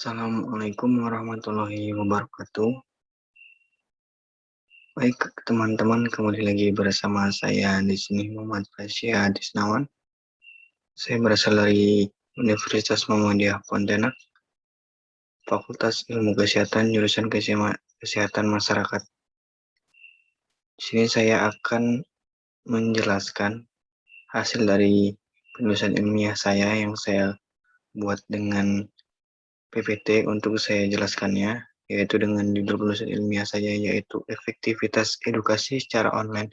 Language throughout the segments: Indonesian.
Assalamualaikum warahmatullahi wabarakatuh. Baik, teman-teman, kembali lagi bersama saya di sini Muhammad Fasya Disnawan. Saya berasal dari Universitas Muhammadiyah Pontianak, Fakultas Ilmu Kesehatan, jurusan Kesehatan Masyarakat. Di sini saya akan menjelaskan hasil dari penulisan ilmiah saya yang saya buat dengan PPT untuk saya jelaskannya, yaitu dengan judul penulisan ilmiah saya yaitu efektivitas edukasi secara online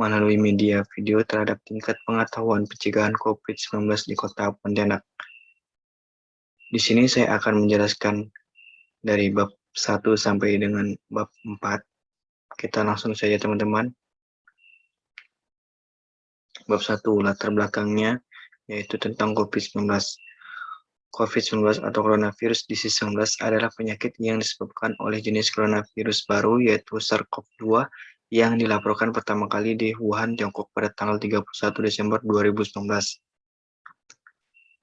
melalui media video terhadap tingkat pengetahuan pencegahan COVID-19 di Kota Pontianak. Di sini saya akan menjelaskan dari bab 1 sampai dengan bab 4. Kita langsung saja teman-teman. Bab 1, latar belakangnya yaitu tentang COVID-19. COVID-19 atau coronavirus disease 19 adalah penyakit yang disebabkan oleh jenis coronavirus baru yaitu SARS-CoV-2 yang dilaporkan pertama kali di Wuhan, Tiongkok pada tanggal 31 Desember 2019.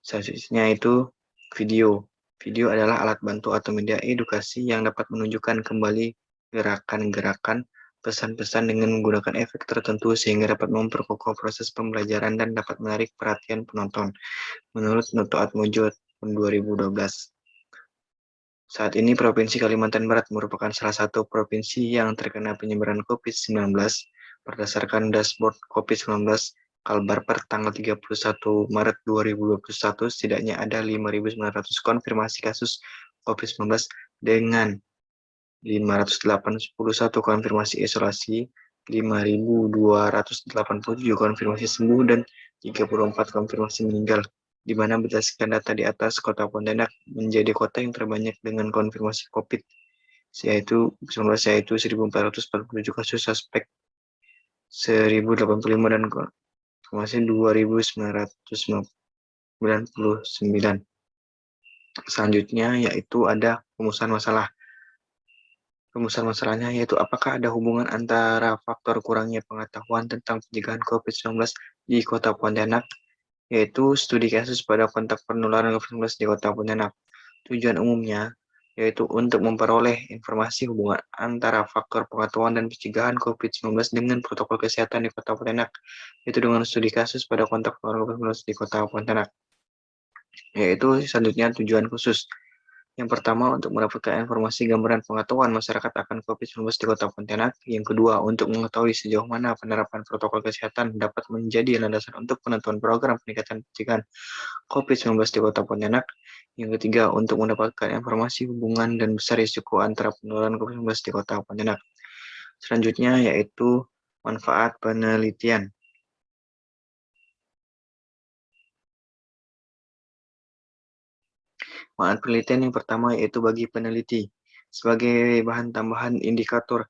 Selanjutnya itu video. Video adalah alat bantu atau media edukasi yang dapat menunjukkan kembali gerakan-gerakan pesan-pesan dengan menggunakan efek tertentu sehingga dapat memperkokoh proses pembelajaran dan dapat menarik perhatian penonton. Menurut Noto Atmojo tahun 2012. Saat ini Provinsi Kalimantan Barat merupakan salah satu provinsi yang terkena penyebaran COVID-19 berdasarkan dashboard COVID-19 Kalbar per tanggal 31 Maret 2021 setidaknya ada 5.900 konfirmasi kasus COVID-19 dengan 581 konfirmasi isolasi, 5.287 konfirmasi sembuh, dan 34 konfirmasi meninggal, di mana berdasarkan data di atas, Kota Pontianak menjadi kota yang terbanyak dengan konfirmasi COVID, yaitu 1.447 kasus suspek, 1.085 dan konfirmasi 2.999. Selanjutnya yaitu ada rumusan masalah. Rumusan masalahnya yaitu apakah ada hubungan antara faktor kurangnya pengetahuan tentang pencegahan COVID-19 di Kota Pontianak, yaitu studi kasus pada kontak penularan COVID-19 di Kota Pontianak. Tujuan umumnya yaitu untuk memperoleh informasi hubungan antara faktor pengetahuan dan pencegahan COVID-19 dengan protokol kesehatan di Kota Pontianak, yaitu dengan studi kasus pada kontak penularan COVID-19 di Kota Pontianak. Yaitu selanjutnya tujuan khusus. Yang pertama, untuk mendapatkan informasi gambaran pengetahuan masyarakat akan COVID-19 di Kota Pontianak. Yang kedua, untuk mengetahui sejauh mana penerapan protokol kesehatan dapat menjadi landasan untuk penentuan program peningkatan pencegahan COVID-19 di Kota Pontianak. Yang ketiga, untuk mendapatkan informasi hubungan dan besar risiko antara penularan COVID-19 di Kota Pontianak. Selanjutnya, yaitu manfaat penelitian. Manfaat penelitian yang pertama yaitu bagi peneliti sebagai bahan tambahan indikator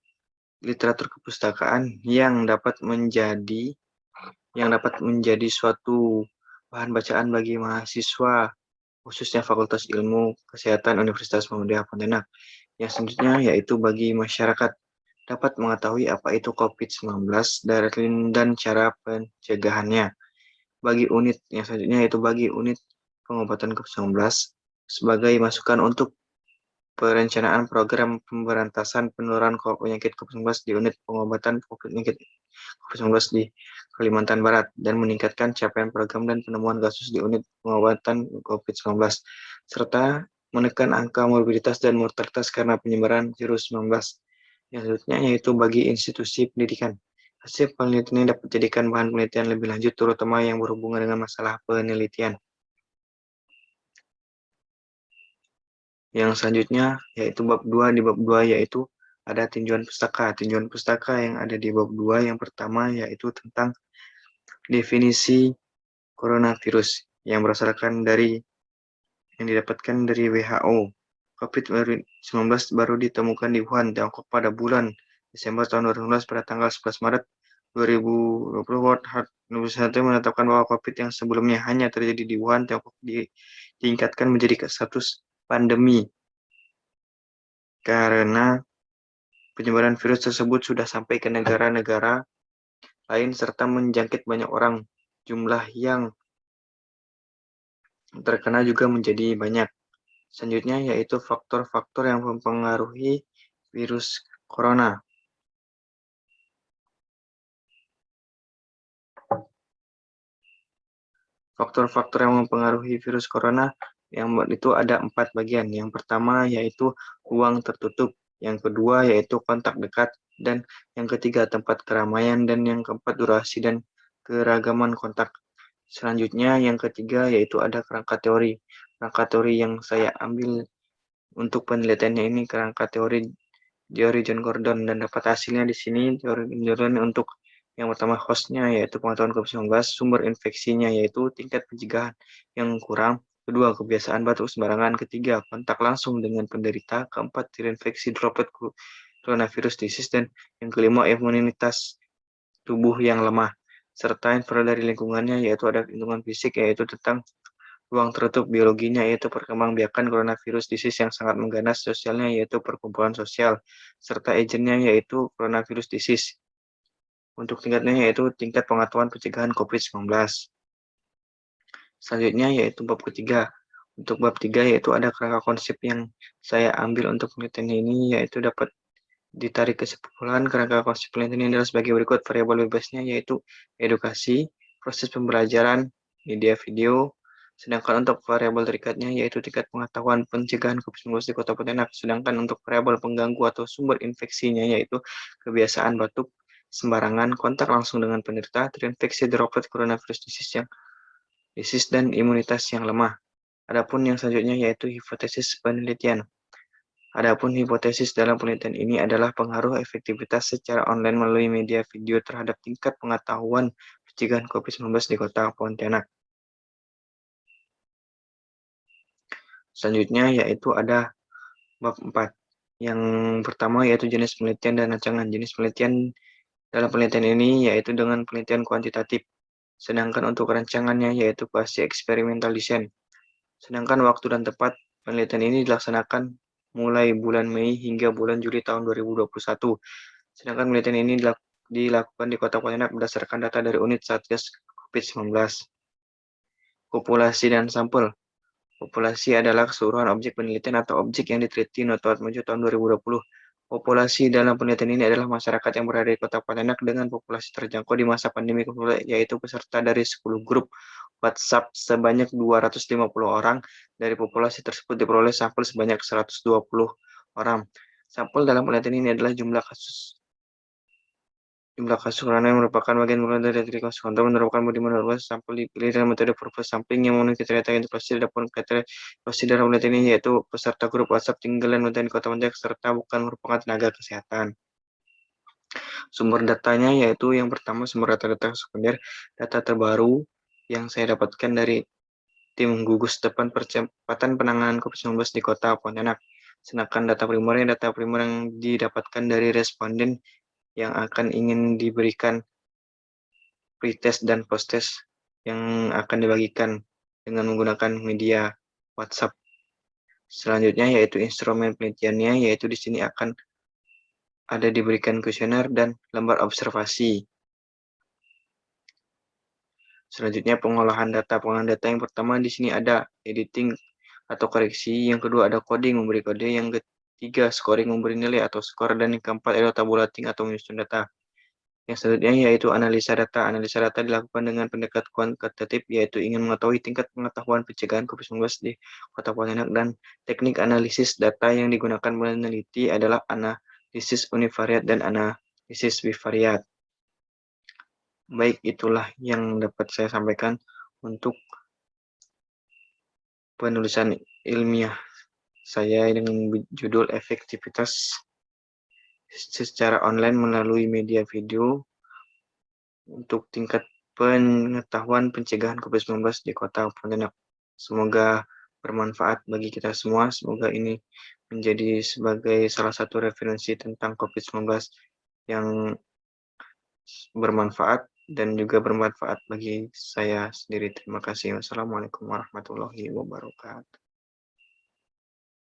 literatur kepustakaan yang dapat menjadi suatu bahan bacaan bagi mahasiswa khususnya Fakultas Ilmu Kesehatan Universitas Muhammadiyah Pontianak. Yang selanjutnya yaitu bagi masyarakat dapat mengetahui apa itu COVID-19 dan cara pencegahannya. Bagi unit yang selanjutnya yaitu bagi unit pengobatan COVID-19 sebagai masukan untuk perencanaan program pemberantasan penularan penyakit COVID-19 di unit pengobatan COVID-19 di Kalimantan Barat dan meningkatkan capaian program dan penemuan kasus di unit pengobatan COVID-19 serta menekan angka morbiditas dan mortalitas karena penyebaran virus 19. Yang selanjutnya yaitu bagi institusi pendidikan. Hasil penelitian ini dapat dijadikan bahan penelitian lebih lanjut terutama yang berhubungan dengan masalah penelitian. Yang selanjutnya yaitu bab 2. Di bab 2 yaitu ada tinjauan pustaka. Tinjauan pustaka yang ada di bab 2 yang pertama yaitu tentang definisi coronavirus yang berdasarkan dari yang didapatkan dari WHO. COVID-19 baru ditemukan di Wuhan, Tiongkok pada bulan Desember tahun 2019 pada tanggal 11 Maret 2020. World Health Organization menetapkan bahwa COVID yang sebelumnya hanya terjadi di Wuhan, Tiongkok ditingkatkan menjadi status pandemi karena penyebaran virus tersebut sudah sampai ke negara-negara lain serta menjangkit banyak orang. Jumlah yang terkena juga menjadi banyak. Selanjutnya yaitu faktor-faktor yang mempengaruhi virus corona. Faktor-faktor yang mempengaruhi virus corona yang itu ada 4 bagian. Yang pertama yaitu ruang tertutup, yang kedua yaitu kontak dekat, dan yang ketiga tempat keramaian, dan yang keempat durasi dan keragaman kontak. Selanjutnya yang ketiga yaitu ada kerangka teori. Kerangka teori yang saya ambil untuk penelitiannya ini kerangka teori John Gordon, dan dapat hasilnya di sini. Teori John Gordon untuk yang pertama hostnya yaitu pengetahuan COVID-19, sumber infeksinya yaitu tingkat pencegahan yang kurang, kedua kebiasaan batuk sembarangan, ketiga kontak langsung dengan penderita, keempat terinfeksi droplet coronavirus disease, dan yang kelima imunitas tubuh yang lemah, serta info dari lingkungannya yaitu ada lingkungan fisik yaitu tentang ruang tertutup, biologinya yaitu perkembangbiakan coronavirus disease yang sangat mengganas, sosialnya yaitu perkumpulan sosial, serta agentnya yaitu coronavirus disease. Untuk tingkatnya yaitu tingkat pengetahuan pencegahan COVID-19. Selanjutnya yaitu bab ketiga. Untuk bab 3 yaitu ada kerangka konsep yang saya ambil untuk penelitian ini, yaitu dapat ditarik kesimpulan kerangka konsep penelitian ini adalah sebagai berikut. Variabel bebasnya yaitu edukasi, proses pembelajaran, media video. Sedangkan untuk variabel terikatnya yaitu tingkat pengetahuan pencegahan COVID-19 di Kota Pontianak. Sedangkan untuk variabel pengganggu atau sumber infeksinya yaitu kebiasaan batuk sembarangan, kontak langsung dengan penderita, terinfeksi droplet coronavirus disease dan imunitas yang lemah. Adapun yang selanjutnya yaitu hipotesis penelitian. Adapun hipotesis dalam penelitian ini adalah pengaruh efektivitas secara online melalui media video terhadap tingkat pengetahuan pencegahan COVID-19 di Kota Pontianak. Selanjutnya yaitu ada bab 4. Yang pertama yaitu jenis penelitian dan rancangan. Jenis penelitian dalam penelitian ini yaitu dengan penelitian kuantitatif. Sedangkan untuk rancangannya yaitu quasi experimental design. Sedangkan waktu dan tempat penelitian ini dilaksanakan mulai bulan Mei hingga bulan Juli tahun 2021. Sedangkan penelitian ini dilakukan di Kota Pontianak berdasarkan data dari unit Satgas COVID-19. Populasi dan sampel. Populasi adalah keseluruhan objek penelitian atau objek yang diteliti Notuat Maju tahun 2020. Populasi dalam penelitian ini adalah masyarakat yang berada di Kota Pontianak dengan populasi terjangkau di masa pandemi COVID, yaitu peserta dari 10 grup WhatsApp sebanyak 250 orang. Dari populasi tersebut diperoleh sampel sebanyak 120 orang. Sampel dalam penelitian ini adalah jumlah kasus corona yang merupakan bagian dari kasus kontrol merupakan body menurut sampel dipilih dalam metode purpose sampling yang memenuhi kriteria integrasi. Adapun kriteria integrasi dalam penelitian ini yaitu peserta grup WhatsApp tinggal dan di Kota Pontianak serta bukan merupakan tenaga kesehatan. Sumber datanya yaitu yang pertama sumber data sekunder, data terbaru yang saya dapatkan dari tim gugus depan percepatan penanganan COVID-19 di Kota Pontianak. Sedangkan data primer yang didapatkan dari responden yang akan ingin diberikan pretest dan posttest yang akan dibagikan dengan menggunakan media WhatsApp. Selanjutnya yaitu instrumen penelitiannya, yaitu di sini akan ada diberikan kuesioner dan lembar observasi. Selanjutnya pengolahan data. Pengolahan data yang pertama di sini ada editing atau koreksi, yang kedua ada coding memberi kode, yang ketiga scoring memberi nilai atau skor, dan yang keempat adalah tabulating atau menyusun data. Yang selanjutnya yaitu analisa data. Analisa data dilakukan dengan pendekatan kuantitatif, yaitu ingin mengetahui tingkat pengetahuan pencegahan COVID-19 di Kota Pontianak, dan teknik analisis data yang digunakan meneliti adalah analisis univariat dan analisis bivariat. Baik, itulah yang dapat saya sampaikan untuk penulisan ilmiah saya dengan judul efektivitas secara online melalui media video untuk tingkat pengetahuan pencegahan COVID-19 di Kota Pontianak. Semoga bermanfaat bagi kita semua. Semoga ini menjadi sebagai salah satu referensi tentang COVID-19 yang bermanfaat dan juga bermanfaat bagi saya sendiri. Terima kasih. Wassalamualaikum warahmatullahi wabarakatuh.